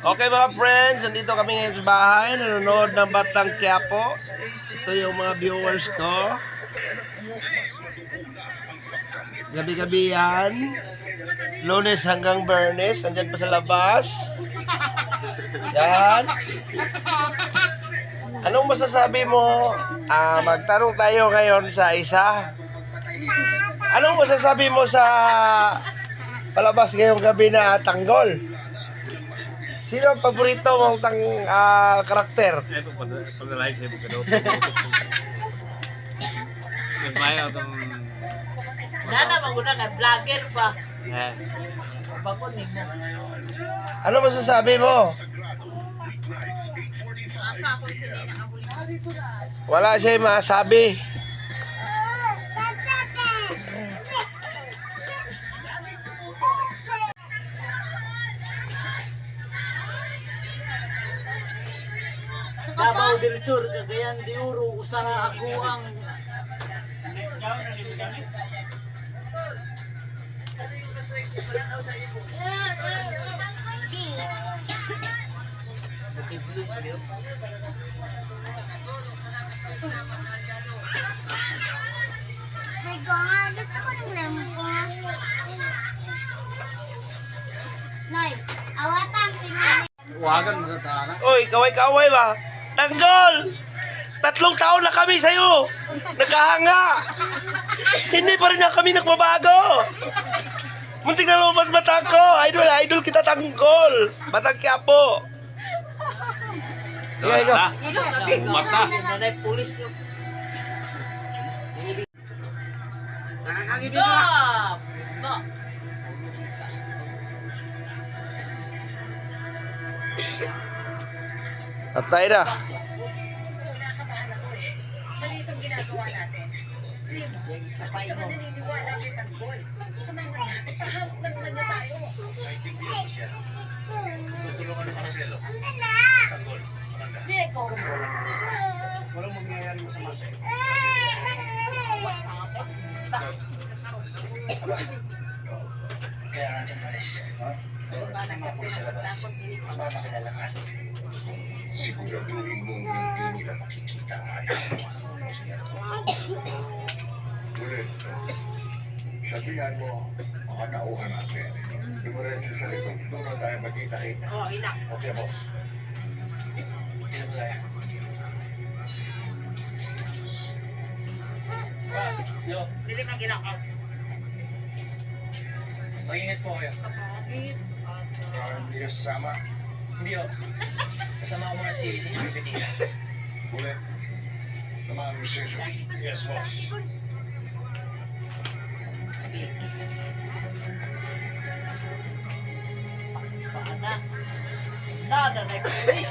Okay mga friends, nandito kami ngayon sa bahay, nanonood ng Batang Quiapo. Ito yung mga viewers ko. Gabi-gabi yan. Lunes hanggang Bernes, nandyan pa sa labas. Yan. Anong masasabi mo? Magtanong tayo ngayon sa isa. Anong masasabi mo sa palabas ngayong gabi na Tanggol? Sino ang paborito mong karakter? Pag-live sa'yo ka daw. Masmaya itong... Nana, magunakan, vlogger pa. Eh. Bakon mo. Ano masasabi mo? Wala siya masabi. Davao del Sur, Cagayan de Oro, usa na ako ang My God, gusto ko ng lempo. Nay, awatan, tingnan. Wagan mo sa tahanan. Uy, kaway-kaway ba? Tanggol! 3 taon na kami sa'yo! Nakahanga! Hindi pa rin na kami nagbabago! Muntik na lumabas mata ko! Idol kita Tanggol! Batang Quiapo! Ikaw, ikaw. Mata. Nanay pulis. Stop! No. Atay na. Sapay mo. Siguraduhin mong hindi nila makikita ang anak mo. Ulit, sabihan mo, mga nauhan natin. Dumiretso sa likod, doon na tayo magkita-kita. Oh, inak. Okay, boss. Dili ka ginakaw. Mag-ingat po kayo. Hindi ka sasama. Hindi o. Kasama ko muna si Bettina. Ulit, samahan mo siya. Yes, boss. Paana. Nanay pulis.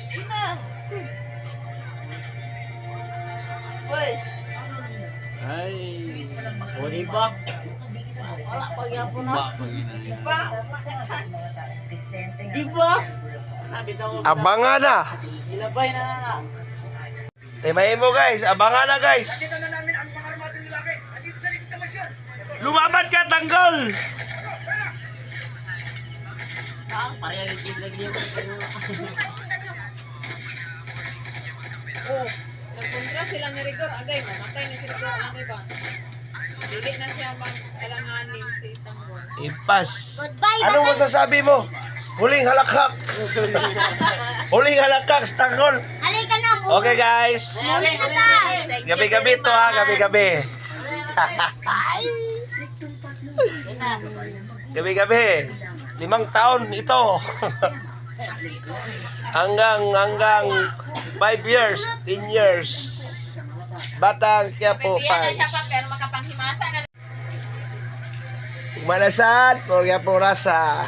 Ina. Pues. Ay. O diba? Wala pa yapon na. Ba, pag-inalin. Pa. Diba? Nabitaw ko. Abangan na. Ilabay na na. Timayin mo guys. Abangan na guys. Lumaban ka, Tanggol! Pareha yung lagi yung Oh, nagkontra sila ni Rigor. Agay, mamatay na si Rigor. Ano ba? Dili na siya mag-alanganin si Tanggol. Ipas. Goodbye, Anong masasabi mo? Huling halakhak. Huling halakhak sa Tanggol. Halika na, Okay guys. Muli na ta. Gabi-gabi to ha. Gabi-gabi. Gabi-gabi. 5 taon ito. hanggang 5 years, 10 years. Batang Quiapo Pipiyan na siya pa, fans. pero makapanghimasa na. Malasan, Quiapo Rasa.